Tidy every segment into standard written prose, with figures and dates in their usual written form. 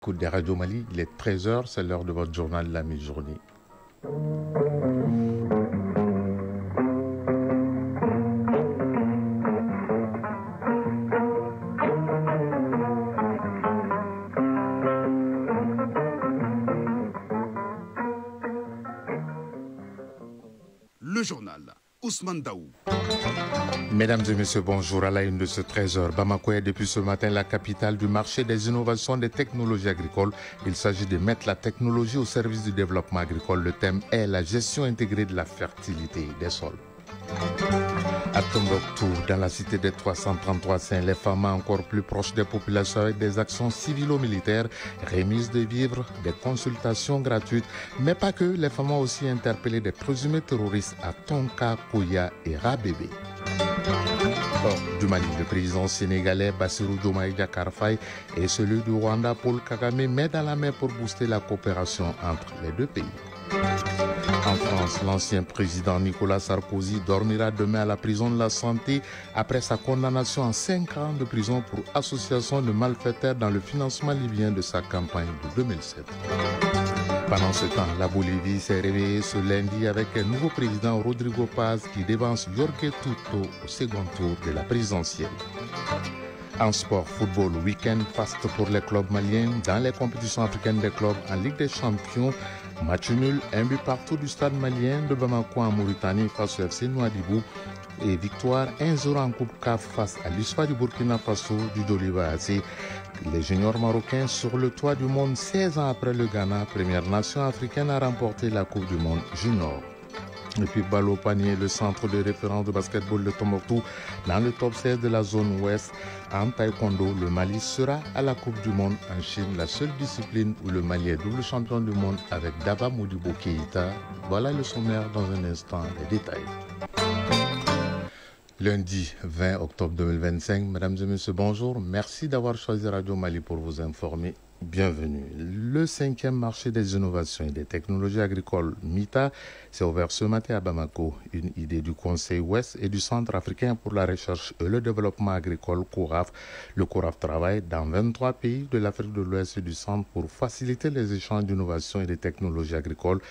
Écoute des Radio Mali, il est 13h, c'est l'heure de votre journal de la mi-journée. Le journal, Ousmane Daou. Mesdames et messieurs, bonjour. À la une de ce 13h, Bamako est depuis ce matin la capitale du marché des innovations des technologies agricoles. Il s'agit de mettre la technologie au service du développement agricole. Le thème est la gestion intégrée de la fertilité des sols. À Tombouctou, dans la cité des 333 Saints, les femmes encore plus proches des populations avec des actions civilo-militaires, remises de vivres, des consultations gratuites, mais pas que, les femmes ont aussi interpellé des présumés terroristes à Tonka, Kouya et Rabébé. Du Mali, le président sénégalais Bassirou Diomaye Diakhar Faye et celui du Rwanda Paul Kagame mettent à la main pour booster la coopération entre les deux pays. En France, l'ancien président Nicolas Sarkozy dormira demain à la prison de la Santé après sa condamnation à 5 ans de prison pour association de malfaiteurs dans le financement libyen de sa campagne de 2007. Pendant ce temps, la Bolivie s'est réveillée ce lundi avec un nouveau président, Rodrigo Paz, qui devance Jorge Tuto au second tour de la présidentielle. En sport, football, week-end faste pour les clubs maliens dans les compétitions africaines des clubs en Ligue des Champions. Match nul, un but partout du stade malien de Bamako en Mauritanie face au FC Nouadhibou et victoire 1-0 en Coupe CAF face à l'USFA du Burkina Faso du Doliba AC. Les juniors marocains sur le toit du monde 16 ans après le Ghana, première nation africaine à remporter la Coupe du monde junior. Et puis balle au panier, le centre de référence de basketball de Tombouctou dans le top 16 de la zone ouest. En taekwondo, le Mali sera à la Coupe du monde en Chine, la seule discipline où le Mali est double champion du monde avec Daba Modibo Keïta. Voilà le sommaire dans un instant, les détails. Lundi 20 octobre 2025, mesdames et messieurs, bonjour. Merci d'avoir choisi Radio Mali pour vous informer. Bienvenue. Le 5e marché des innovations et des technologies agricoles, MITA, s'est ouvert ce matin à Bamako. Une idée du Conseil Ouest et du Centre africain pour la recherche et le développement agricole, CORAF. Le CORAF travaille dans 23 pays de l'Afrique de l'Ouest et du Centre pour faciliter les échanges d'innovations et de technologies agricoles.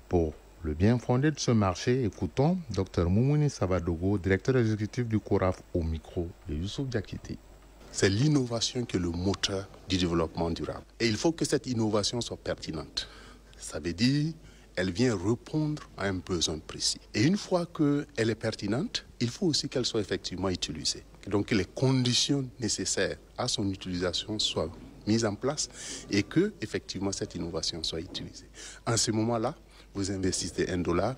Pour le bien fondé de ce marché, écoutons Dr Moumouni Savadogo, directeur exécutif du CORAF, au micro de Youssouf Diakité. C'est l'innovation qui est le moteur du développement durable. Et il faut que cette innovation soit pertinente. Ça veut dire qu'elle vient répondre à un besoin précis. Et une fois qu'elle est pertinente, il faut aussi qu'elle soit effectivement utilisée. Donc que les conditions nécessaires à son utilisation soient mises en place et que effectivement cette innovation soit utilisée. En ce moment-là, vous investissez $1,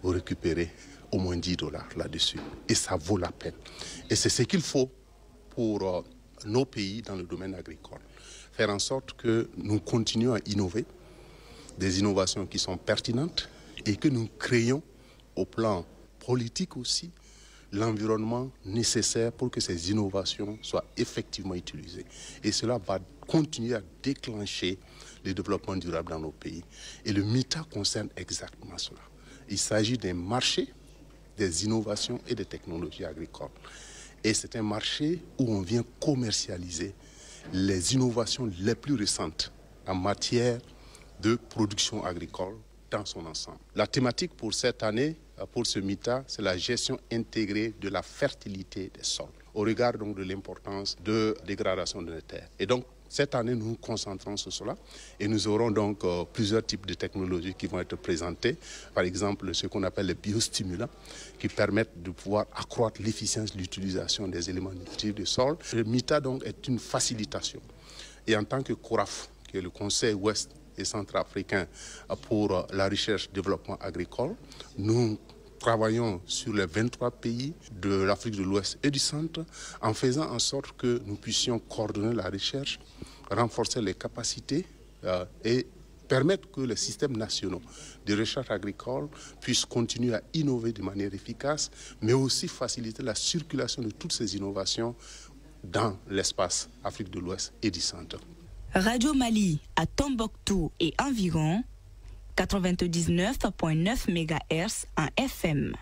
vous récupérez au moins $10 là-dessus. Et ça vaut la peine. Et c'est ce qu'il faut pour nos pays dans le domaine agricole. Faire en sorte que nous continuions à innover, des innovations qui sont pertinentes et que nous créons au plan politique aussi l'environnement nécessaire pour que ces innovations soient effectivement utilisées. Et cela va continuer à déclencher le développement durable dans nos pays. Et le MITA concerne exactement cela. Il s'agit d'un marché des innovations et des technologies agricoles. Et c'est un marché où on vient commercialiser les innovations les plus récentes en matière de production agricole dans son ensemble. La thématique pour cette année, pour ce MITA, c'est la gestion intégrée de la fertilité des sols, au regard donc de l'importance de dégradation de la terre. Et donc, cette année, nous nous concentrons sur cela et nous aurons donc plusieurs types de technologies qui vont être présentées. Par exemple, ce qu'on appelle les biostimulants qui permettent de pouvoir accroître l'efficience de l'utilisation des éléments nutritifs du sol. Le MITA donc est une facilitation. Et en tant que CORAF, qui est le Conseil Ouest et Centrafricain pour la recherche et le développement agricole, nous travaillons sur les 23 pays de l'Afrique de l'Ouest et du Centre en faisant en sorte que nous puissions coordonner la recherche, renforcer les capacités et permettre que les systèmes nationaux de recherche agricole puissent continuer à innover de manière efficace, mais aussi faciliter la circulation de toutes ces innovations dans l'espace Afrique de l'Ouest et du Centre. Radio Mali à Tombouctou et environ 99,9 MHz en FM.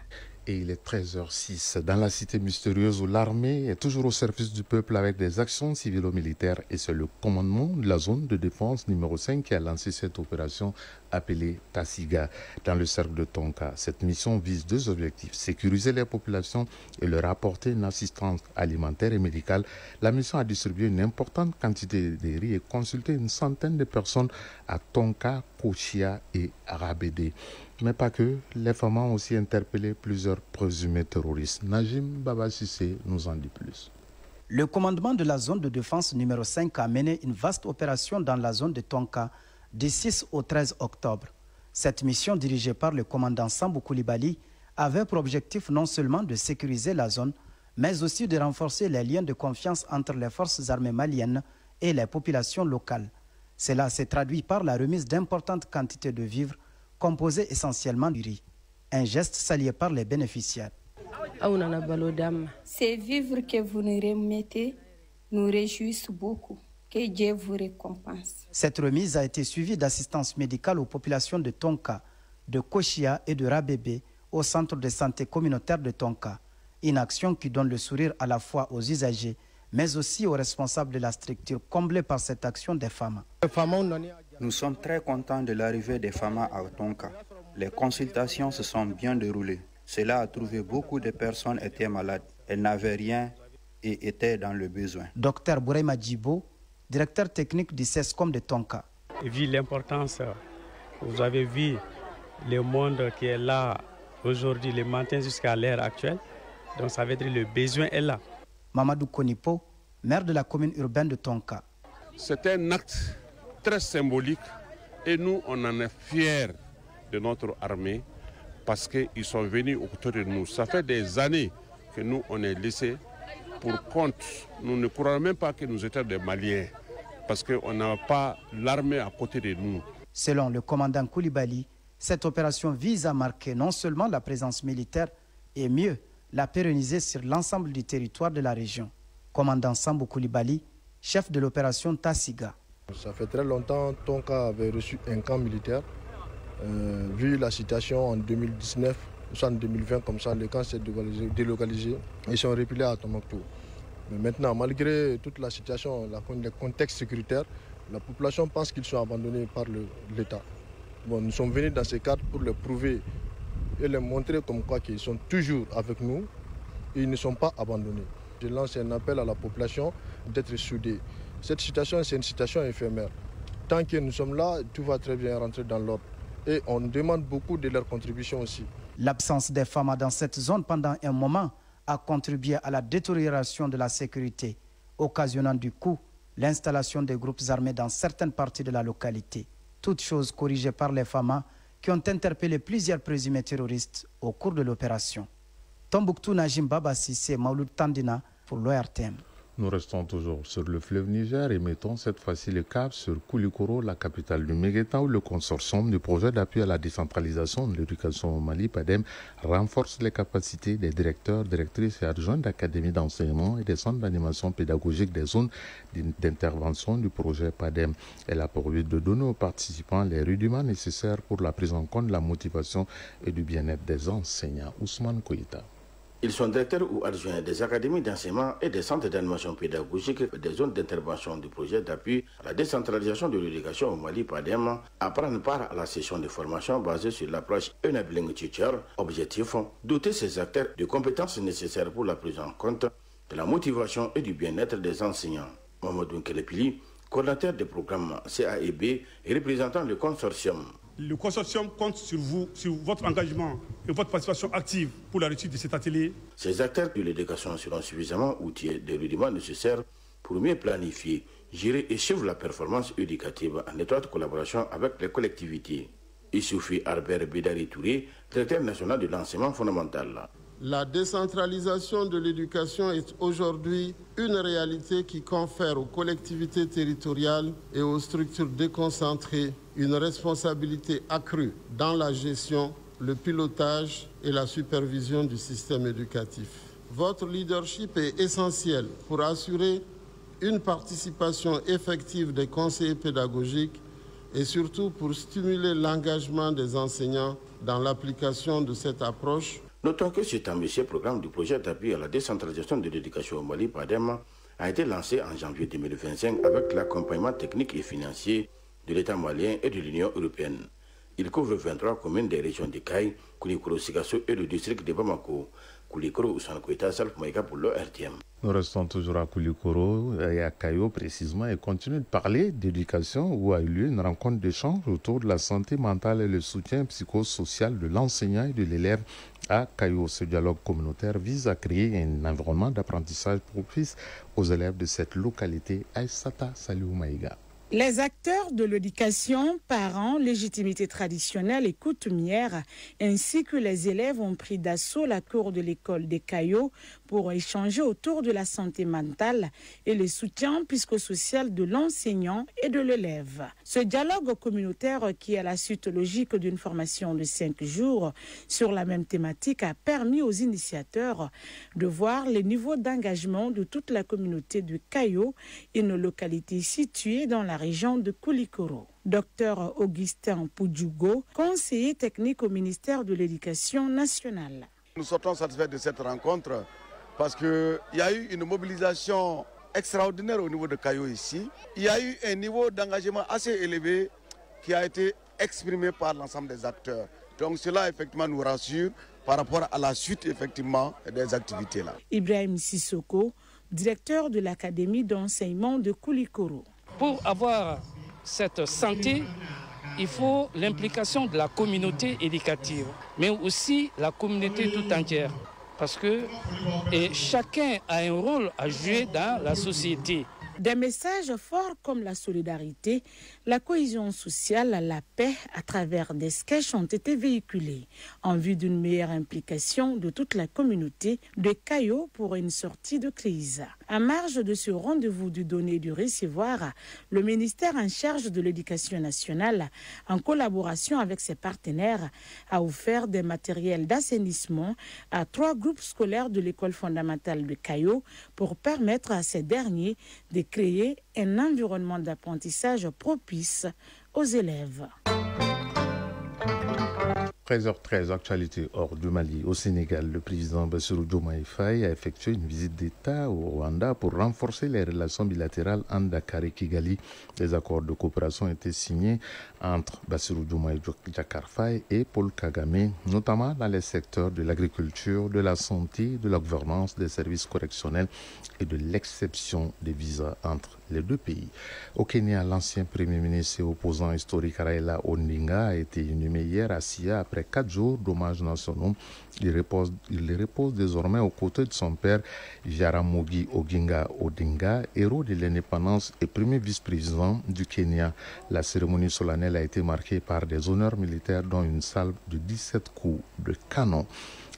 Et il est 13h06 dans la cité mystérieuse où l'armée est toujours au service du peuple avec des actions civilo-militaires et c'est le commandement de la zone de défense numéro 5 qui a lancé cette opération appelée Tassiga dans le cercle de Tonka. Cette mission vise deux objectifs, sécuriser les populations et leur apporter une assistance alimentaire et médicale. La mission a distribué une importante quantité de riz et consulté une centaine de personnes à Tonka, Kochia et Rabédé. Mais pas que, les femmes ont aussi interpellé plusieurs présumés terroristes. Najim Baba Sissé nous en dit plus. Le commandement de la zone de défense numéro 5 a mené une vaste opération dans la zone de Tonka du 6 au 13 octobre. Cette mission dirigée par le commandant Sambou Koulibaly avait pour objectif non seulement de sécuriser la zone, mais aussi de renforcer les liens de confiance entre les forces armées maliennes et les populations locales. Cela s'est traduit par la remise d'importantes quantités de vivres composé essentiellement du riz, un geste salué par les bénéficiaires. Ces vivres que vous nous remettez nous réjouissent beaucoup. Que Dieu vous récompense. Cette remise a été suivie d'assistance médicale aux populations de Tonka, de Kochia et de Rabébé au centre de santé communautaire de Tonka. Une action qui donne le sourire à la fois aux usagers, mais aussi aux responsables de la structure comblés par cette action des femmes. Nous sommes très contents de l'arrivée des femmes à Tonka. Les consultations se sont bien déroulées. Cela a trouvé beaucoup de personnes étaient malades. Elles n'avaient rien et étaient dans le besoin. Docteur Bourema Djibo, directeur technique du CESCOM de Tonka. Vu l'importance, vous avez vu le monde qui est là aujourd'hui, le matin jusqu'à l'heure actuelle. Donc ça veut dire que le besoin est là. Mamadou Konipo, maire de la commune urbaine de Tonka. C'est un acte très symbolique et nous, on en est fiers de notre armée parce qu'ils sont venus aux côtés de nous. Ça fait des années que nous, on est laissés pour compte. Nous ne croyons même pas que nous étions des Maliens parce qu'on n'a pas l'armée à côté de nous. Selon le commandant Koulibaly, cette opération vise à marquer non seulement la présence militaire et mieux la pérenniser sur l'ensemble du territoire de la région. Commandant Sambou Koulibaly, chef de l'opération Tassiga. Ça fait très longtemps que Tonka avait reçu un camp militaire. Vu la situation en 2019, ou en 2020, comme ça, le camp s'est délocalisé. Ils sont repliés à Tombouctou. Mais maintenant, malgré toute la situation, le contexte sécuritaire, la population pense qu'ils sont abandonnés par l'État. Bon, nous sommes venus dans ce cadre pour leur prouver et leur montrer comme quoi qu'ils sont toujours avec nous et ils ne sont pas abandonnés. Je lance un appel à la population d'être soudée. Cette situation, c'est une situation éphémère. Tant que nous sommes là, tout va très bien rentrer dans l'ordre. Et on demande beaucoup de leur contribution aussi. L'absence des femmes dans cette zone pendant un moment a contribué à la détérioration de la sécurité, occasionnant du coup l'installation des groupes armés dans certaines parties de la localité. Toutes choses corrigées par les femmes qui ont interpellé plusieurs présumés terroristes au cours de l'opération. Tombouctou, Najim Baba Sissé, Maouloud Tandina pour l'ORTM. Nous restons toujours sur le fleuve Niger et mettons cette fois-ci le cap sur Koulikoro, la capitale du Méguéta, où le consortium du projet d'appui à la décentralisation de l'éducation au Mali, PADEM, renforce les capacités des directeurs, directrices et adjoints d'académies d'enseignement et des centres d'animation pédagogique des zones d'intervention du projet PADEM. Elle a pour but de donner aux participants les rudiments nécessaires pour la prise en compte de la motivation et du bien-être des enseignants. Ousmane Koïta. Ils sont directeurs ou adjoints des académies d'enseignement et des centres d'animation pédagogique des zones d'intervention du projet d'appui à la décentralisation de l'éducation au Mali, PADEM, à prendre part à la session de formation basée sur l'approche Enabling Teacher. Objectif, doter ces acteurs de compétences nécessaires pour la prise en compte de la motivation et du bien-être des enseignants. Mamadou Nkelepili, coordinateur des programmes CAEB et représentant le consortium. Le consortium compte sur vous, sur votre engagement et votre participation active pour la réussite de cet atelier. Ces acteurs de l'éducation seront suffisamment outillés des rudiments nécessaires pour mieux planifier, gérer et suivre la performance éducative en étroite collaboration avec les collectivités. Issoufi Albert Bédari Touré, directeur national de l'enseignement fondamental. La décentralisation de l'éducation est aujourd'hui une réalité qui confère aux collectivités territoriales et aux structures déconcentrées une responsabilité accrue dans la gestion, le pilotage et la supervision du système éducatif. Votre leadership est essentiel pour assurer une participation effective des conseillers pédagogiques et surtout pour stimuler l'engagement des enseignants dans l'application de cette approche. Notons que cet ambitieux programme du projet d'appui à la décentralisation de l'éducation au Mali, PADEM, a été lancé en janvier 2025 avec l'accompagnement technique et financier de l'État malien et de l'Union européenne. Il couvre 23 communes des régions de Kaï, Koulikoro, Sigasso et le district de Bamako. Koulikoro, Ousmane Koïta, Salf Maïga pour le RTM. Nous restons toujours à Koulikoro et à Kayo précisément et continuons de parler d'éducation où a eu lieu une rencontre d'échange autour de la santé mentale et le soutien psychosocial de l'enseignant et de l'élève à Kayo. Ce dialogue communautaire vise à créer un environnement d'apprentissage propice aux élèves de cette localité. Aïssata Saliou Maïga. Les acteurs de l'éducation, parents, légitimité traditionnelle et coutumière, ainsi que les élèves ont pris d'assaut la cour de l'école des Caillots pour échanger autour de la santé mentale et le soutien psychosocial de l'enseignant et de l'élève. Ce dialogue communautaire, qui est la suite logique d'une formation de 5 jours sur la même thématique, a permis aux initiateurs de voir les niveaux d'engagement de toute la communauté de Caillots, une localité située dans la région de Koulikoro. Docteur Augustin Poudjougo, conseiller technique au ministère de l'Éducation nationale. Nous sortons satisfaits de cette rencontre parce qu'il y a eu une mobilisation extraordinaire au niveau de Kayo ici. Il y a eu un niveau d'engagement assez élevé qui a été exprimé par l'ensemble des acteurs. Donc cela effectivement nous rassure par rapport à la suite effectivement des activités là. Ibrahim Sissoko, directeur de l'Académie d'enseignement de Koulikoro. Pour avoir cette santé, il faut l'implication de la communauté éducative, mais aussi la communauté tout entière. Parce que chacun a un rôle à jouer dans la société. Des messages forts comme la solidarité, la cohésion sociale, la paix à travers des sketchs ont été véhiculés en vue d'une meilleure implication de toute la communauté de Cayo pour une sortie de crise. En marge de ce rendez-vous du donner et du recevoir, le ministère en charge de l'Éducation nationale, en collaboration avec ses partenaires, a offert des matériels d'assainissement à 3 groupes scolaires de l'école fondamentale de Cayo pour permettre à ces derniers de créer un environnement d'apprentissage propice aux élèves. 13h13, actualité hors du Mali. Au Sénégal, le président Bassirou Diomaye Faye a effectué une visite d'État au Rwanda pour renforcer les relations bilatérales entre Dakar et Kigali. Des accords de coopération ont été signés entre Bassirou Diomaye Diakhar Faye et Paul Kagame, notamment dans les secteurs de l'agriculture, de la santé, de la gouvernance, des services correctionnels et de l'exception des visas entre les deux pays. Au Kenya, l'ancien premier ministre et opposant historique Raila Odinga a été inhumé hier à Sia après 4 jours d'hommages nationaux. Il repose désormais aux côtés de son père Jaramogi Oginga Odinga, héros de l'indépendance et premier vice-président du Kenya. La cérémonie solennelle a été marquée par des honneurs militaires dont une salve de 17 coups de canon.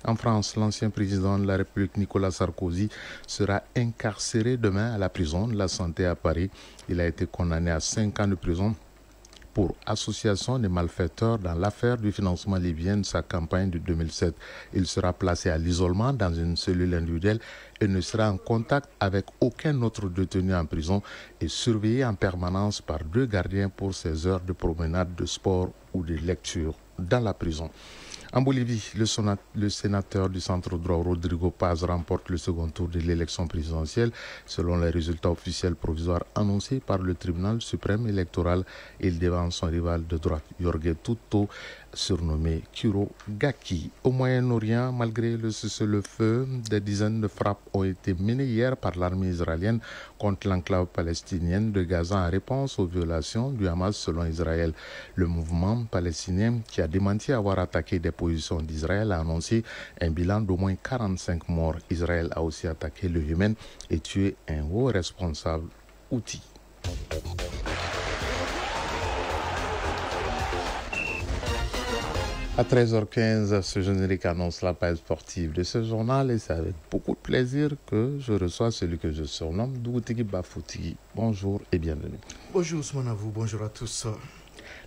En France, l'ancien président de la République Nicolas Sarkozy sera incarcéré demain à la prison de la Santé à Paris. Il a été condamné à 5 ans de prison pour association des malfaiteurs dans l'affaire du financement libyen de sa campagne de 2007. Il sera placé à l'isolement dans une cellule individuelle et ne sera en contact avec aucun autre détenu en prison et surveillé en permanence par 2 gardiens pour ses heures de promenade, de sport ou de lecture dans la prison. En Bolivie, le sénateur du centre droit Rodrigo Paz remporte le second tour de l'élection présidentielle. Selon les résultats officiels provisoires annoncés par le tribunal suprême électoral, il devance son rival de droite, Jorge Tuto, surnommé Kuro Gaki. Au Moyen-Orient, malgré le cessez-le-feu, des dizaines de frappes ont été menées hier par l'armée israélienne contre l'enclave palestinienne de Gaza en réponse aux violations du Hamas selon Israël. Le mouvement palestinien, qui a démenti avoir attaqué des positions d'Israël, a annoncé un bilan d'au moins 45 morts. Israël a aussi attaqué le Yémen et tué un haut responsable Houthi. À 13h15, ce générique annonce la page sportive de ce journal et c'est avec beaucoup de plaisir que je reçois celui que je surnomme Dougoutigui Bafoutigui. Bonjour et bienvenue. Bonjour Ousmane, à vous, bonjour à tous.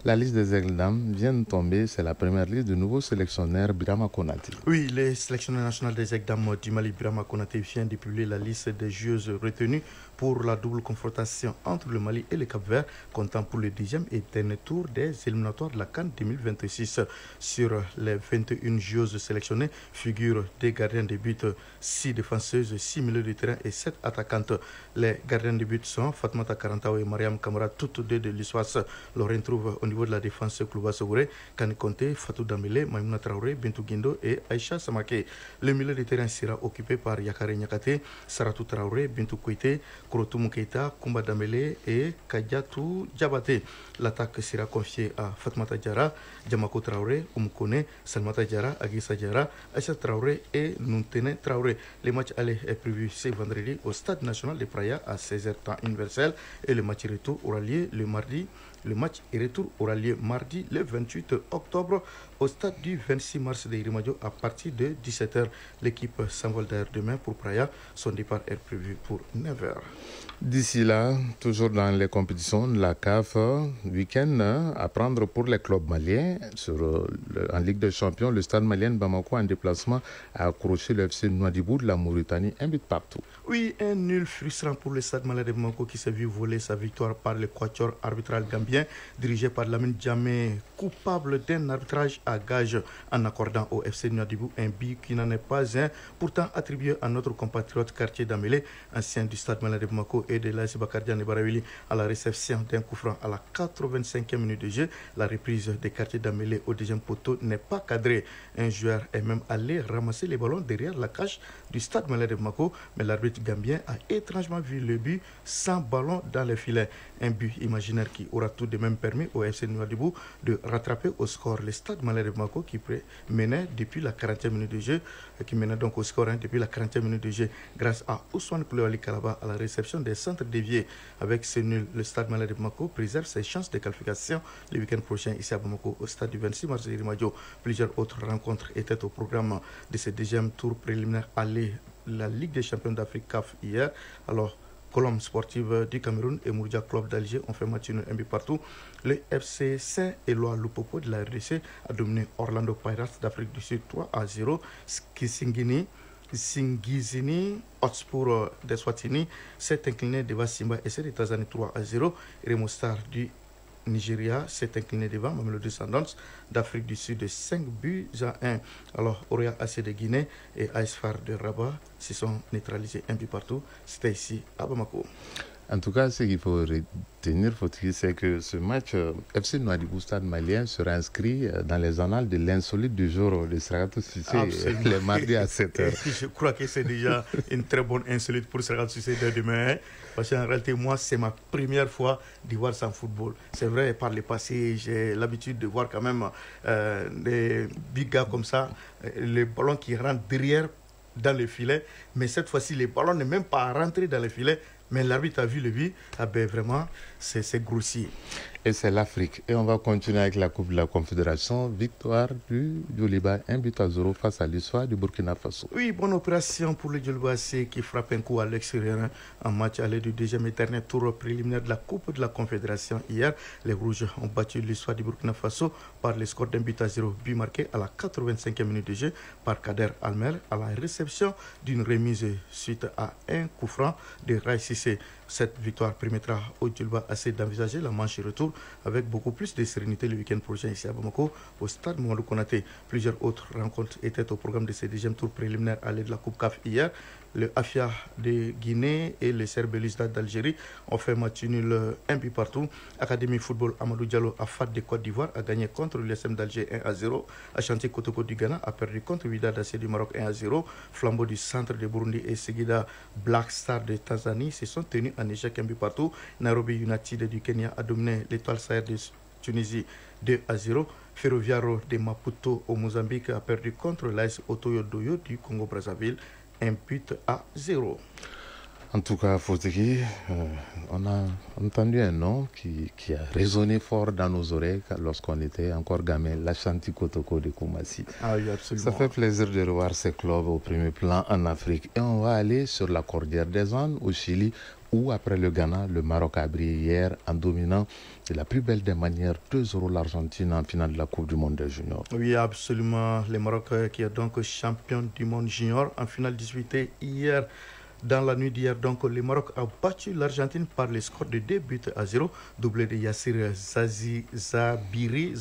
La liste des Aigles d'Âme vient de tomber, c'est la première liste du nouveau sélectionneur Birama Konaté. Oui, le sélectionneur national des Aigles d'Âme du Mali, Birama Konaté, vient de publier la liste des joueuses retenues pour la double confrontation entre le Mali et le Cap-Vert, comptant pour le 10e et dernier tour des éliminatoires de la CAN 2026. Sur les 21 joueuses sélectionnées figurent des gardiens de but, 6 défenseuses, 6 milieux de terrain et 7 attaquantes. Les gardiens de but sont Fatmata Karantao et Mariam Kamara, toutes deux de l'ISWAS. L'on retrouve au niveau de la défense Klouba Sogore, Kane Conte, Fatou Dambélé, Maïmouna Traoré, Bintou Guindo et Aïcha Samake. Le milieu de terrain sera occupé par Yakare Nyakate, Saratou Traoré, Bintou Kouité, Kouroutoumou Keita, Koumba Dambélé et Kadiatou Diabaté. L'attaque sera confiée à Fatmata Diarra, Djamako Traoré, Oumkone, Salmata Diarra, Aguissa Diarra, Aïcha Traoré et Nuntene Traoré. Le match aller est prévu ce vendredi au Stade national de Praia à 16h temps universel et le match retour aura lieu le mardi. Le match et retour aura lieu mardi le 28 octobre au stade du 26 mars de Irimadio à partir de 17h. L'équipe s'envole d'ailleurs demain pour Praia. Son départ est prévu pour 9h. D'ici là, toujours dans les compétitions, la CAF, week-end à prendre pour les clubs maliens. En Ligue des Champions, le stade malien Bamako en déplacement a accroché le FC Nouadhibou de la Mauritanie, un but partout. Oui, un nul frustrant pour le stade malien de Bamako qui s'est vu voler sa victoire par le quatuor arbitral gambien dirigé par Lamine Djamé, coupable d'un arbitrage à gage en accordant au FC Nouadhibou un but qui n'en est pas un, pourtant attribué à notre compatriote Cartier Damélé, ancien du stade malien de Bamako et de l'AS Bakardian et Barawili, à la réception d'un coup franc à la 85e minute de jeu. La reprise de Cartier Damélé au deuxième poteau n'est pas cadrée. Un joueur est même allé ramasser les ballons derrière la cage du stade malien de Bamako, mais l'arbitre gambien a étrangement vu le but sans ballon dans les filets. Un but imaginaire qui aura tout de même permis au FC Nouadhibou de rattraper au score le stade malien de Bamako qui menait depuis la 40e minute de jeu, qui menait donc au score depuis la 40e minute de jeu grâce à Ousmane Koulibaly Kalaba à la réception des centres déviés. Avec ce nul, le stade malien de Bamako préserve ses chances de qualification le week-end prochain ici à Bamako au stade du 26 mars de Irimadio. Plusieurs autres rencontres étaient au programme de ce deuxième tour préliminaire à la Ligue des champions d'Afrique CAF hier. Alors, Colombe sportive du Cameroun et Mourdia Club d'Alger ont fait match nul un but partout. Le FC Saint-Éloi Lupopo de la RDC a dominé Orlando Pirates d'Afrique du Sud 3-0. Singizini Hotspur d'Eswatini s'est incliné devant Simba et c'est de Tanzanie 3-0. Remo Star du Nigeria s'est incliné devant Mamelodi Sundowns d'Afrique du Sud de 5-1. Alors, Oria AC de Guinée et AS FAR de Rabat se sont neutralisés un but partout. C'était ici à Bamako. En tout cas, ce qu'il faut retenir, c'est que ce match FC Nouadhibou Stade malien sera inscrit dans les annales de l'insolite du jour de Sragatou Cissé le mardi à 7h. Je crois que c'est déjà une très bonne insolite pour Sragatou Cissé de demain. Parce qu'en réalité, moi, c'est ma première fois de voir ça en football. C'est vrai, par le passé, j'ai l'habitude de voir quand même des big gars comme ça, les ballons qui rentrent derrière dans le filet. Mais cette fois-ci, les ballons n'est même pas rentrés dans le filet. Mais l'arbitre a vu le but, ah ben vraiment, c'est grossier. Et c'est l'Afrique. Et on va continuer avec la Coupe de la Confédération. Victoire du Djoliba, 1-0 face à l'Issoire du Burkina Faso. Oui, bonne opération pour le Djoliba qui frappe un coup à l'extérieur en match aller du deuxième et dernier tour préliminaire de la Coupe de la Confédération. Hier, les Rouges ont battu l'Issoire du Burkina Faso par le score d'1-0, but marqué à la 85e minute de jeu par Kader Almer à la réception d'une remise suite à un coup franc de Rai Cissé. Cette victoire permettra au Djoliba AC d'envisager la manche retour avec beaucoup plus de sérénité le week-end prochain ici à Bamako au stade Mouadou Konaté. Plusieurs autres rencontres étaient au programme de ce deuxième tour préliminaire à l'aide de la Coupe CAF hier. Le Afia de Guinée et le Serbelista d'Algérie ont fait match nul un but partout. Académie Football Amadou Diallo à FAT de Côte d'Ivoire a gagné contre l'USM d'Alger 1-0. Ashanti Kotoko du Ghana a perdu contre Wydad AC du Maroc 1-0. Flambeau du centre de Burundi et Seguida Black Star de Tanzanie se sont tenus en échec un but partout. Nairobi United du Kenya a dominé l'Étoile Sahel de Tunisie 2-0. Ferroviaro de Maputo au Mozambique a perdu contre l'AS Otoyo Doyo du Congo-Brazzaville 1-0. En tout cas, Fotiki, on a entendu un nom qui a résonné fort dans nos oreilles lorsqu'on était encore gamin, l'Ashanti Kotoko de Koumassi. Ah oui, absolument. Ça fait plaisir de revoir ces clubs au premier plan en Afrique. Et on va aller sur la Cordillère des Andes, au Chili, où après le Ghana, le Maroc a brillé hier en dominant de la plus belle des manières 2-0 l'Argentine en finale de la Coupe du Monde des Juniors. Oui, absolument. Le Maroc qui est donc champion du monde junior en finale disputée hier Dans la nuit d'hier, donc, le Maroc a battu l'Argentine par le score de 2-0, doublé de Yassir Zabiri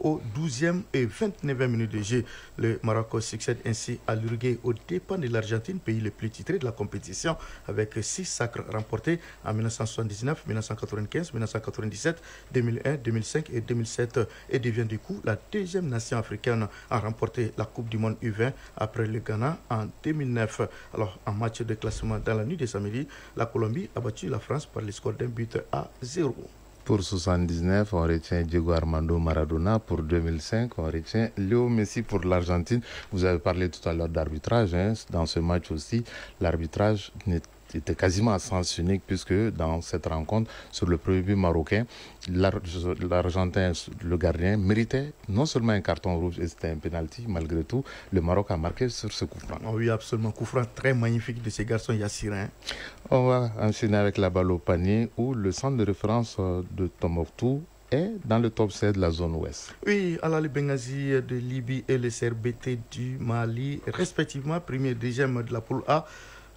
au 12e et 29e minute de jeu. Le Maroc succède ainsi à l'Uruguay aux dépens de l'Argentine, pays le plus titré de la compétition, avec 6 sacres remportés en 1979, 1995, 1997, 2001, 2005 et 2007 et devient du coup la deuxième nation africaine à remporter la Coupe du Monde U20 après le Ghana en 2009. Alors, en match de classement dans la nuit de samedi, la Colombie a battu la France par le score d'1-0. Pour 79, on retient Diego Armando Maradona. Pour 2005, on retient Léo Messi pour l'Argentine. Vous avez parlé tout à l'heure d'arbitrage. Dans ce match aussi, l'arbitrage était quasiment à sens unique puisque dans cette rencontre, sur le premier but marocain, l'Argentin, le gardien, méritait non seulement un carton rouge et c'était un penalty, malgré tout, le Maroc a marqué sur ce coup franc. Oui, absolument. Coup franc très magnifique de ces garçons yassirin. On va enchaîner avec la balle au panier où le centre de référence de Tombouctou est dans le top 7 de la zone ouest. Oui, Al-Ali Benghazi de Libye et le CRBT du Mali, respectivement, premier et deuxième de la poule A,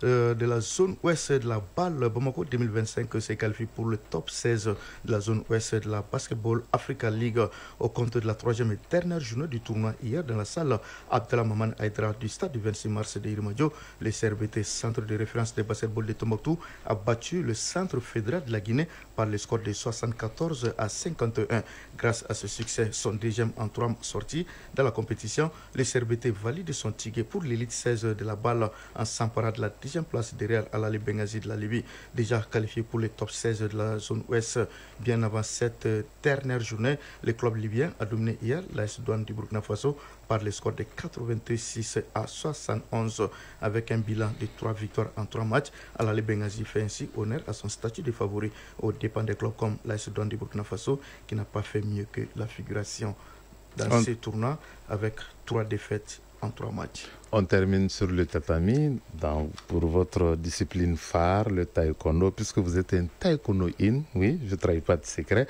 de la zone ouest de la balle. Bamako 2025 s'est qualifié pour le top 16 de la zone ouest de la Basketball Africa League au compte de la troisième et dernière journée du tournoi hier dans la salle Abdallah Maman Aïdra du stade du 26 mars de Irimadio. Le CRBT, centre de référence de basketball de Tombouctou, a battu le centre fédéral de la Guinée par le score de 74-51. Grâce à ce succès, son deuxième en 3 sorties dans la compétition, le CRBT valide son ticket pour l'élite 16 de la balle en s'emparant de la deuxième place derrière Al-Ali Benghazi de la Libye, déjà qualifié pour le top 16 de la zone ouest. Bien avant cette dernière journée, le club libyen a dominé hier l'AS Douanes du Burkina Faso par le score de 86-71 avec un bilan de 3 victoires en 3 matchs. Al-Ali Benghazi fait ainsi honneur à son statut de favori aux dépens des clubs comme l'AS Douanes du Burkina Faso qui n'a pas fait mieux que la figuration dans ces tournois avec 3 défaites en 3 matchs. On termine sur le tatami pour votre discipline phare, le taekwondo, puisque vous êtes un taekwondo-in, oui, je ne trahis pas de secret.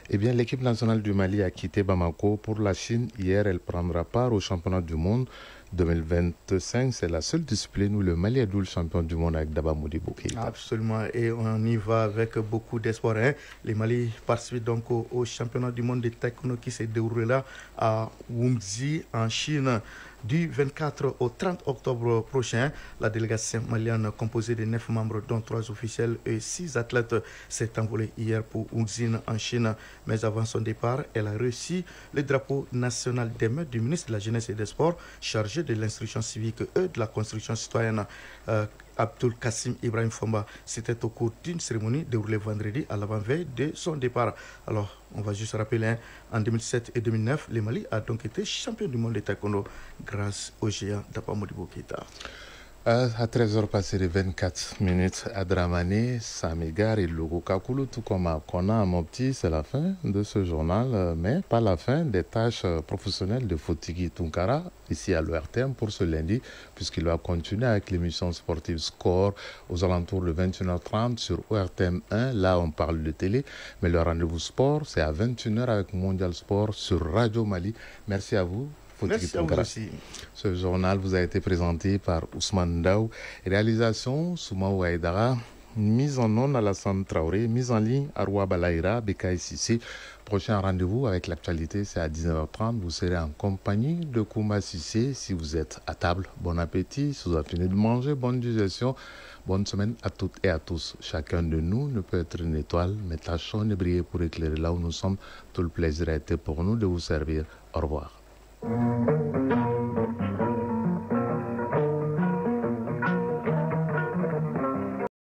Eh bien, l'équipe nationale du Mali a quitté Bamako pour la Chine. Hier, elle prendra part au championnat du monde 2025. C'est la seule discipline où le Mali est double champion du monde avec Daba Modibo Keïta. Absolument, et on y va avec beaucoup d'espoir. Le Mali participe donc au championnat du monde de taekwondo qui se déroulera à Wumzi en Chine. Du 24 au 30 octobre prochain, la délégation malienne composée de 9 membres, dont 3 officiels et 6 athlètes, s'est envolée hier pour Wuzin en Chine. Mais avant son départ, elle a reçu le drapeau national des mains du ministre de la Jeunesse et des Sports, chargé de l'instruction civique et de la construction citoyenne. Abdul Kassim Ibrahim Fomba. C'était au cours d'une cérémonie déroulée vendredi à l'avant-veille de son départ. Alors, on va juste rappeler, en 2007 et 2009, le Mali a donc été champion du monde de taekwondo grâce au géant Daba Modibo Keïta. À 13h passées de 24 minutes à Dramane, Samégar et Logo Kakulu, tout comme à Kona, mon petit, c'est la fin de ce journal, mais pas la fin des tâches professionnelles de Fotigi Tunkara, ici à l'ORTM pour ce lundi, puisqu'il va continuer avec l'émission sportive Score aux alentours de 21h30 sur ORTM 1. Là, on parle de télé, mais le rendez-vous sport, c'est à 21h avec Mondial Sport sur Radio Mali. Merci à vous. Merci à vous aussi. Ce journal vous a été présenté par Ousmane Daou. Réalisation, Soumaou Aïdara. Mise en onde Alassane Traoré. Mise en ligne, Arwa Balaïra, Bekaï Sissi. Prochain rendez-vous avec l'actualité, c'est à 19h30. Vous serez en compagnie de Kouma Sissé. Si vous êtes à table, bon appétit. Si vous avez fini de manger, bonne digestion. Bonne semaine à toutes et à tous. Chacun de nous ne peut être une étoile, mais tâchons de briller pour éclairer là où nous sommes. Tout le plaisir a été pour nous de vous servir. Au revoir.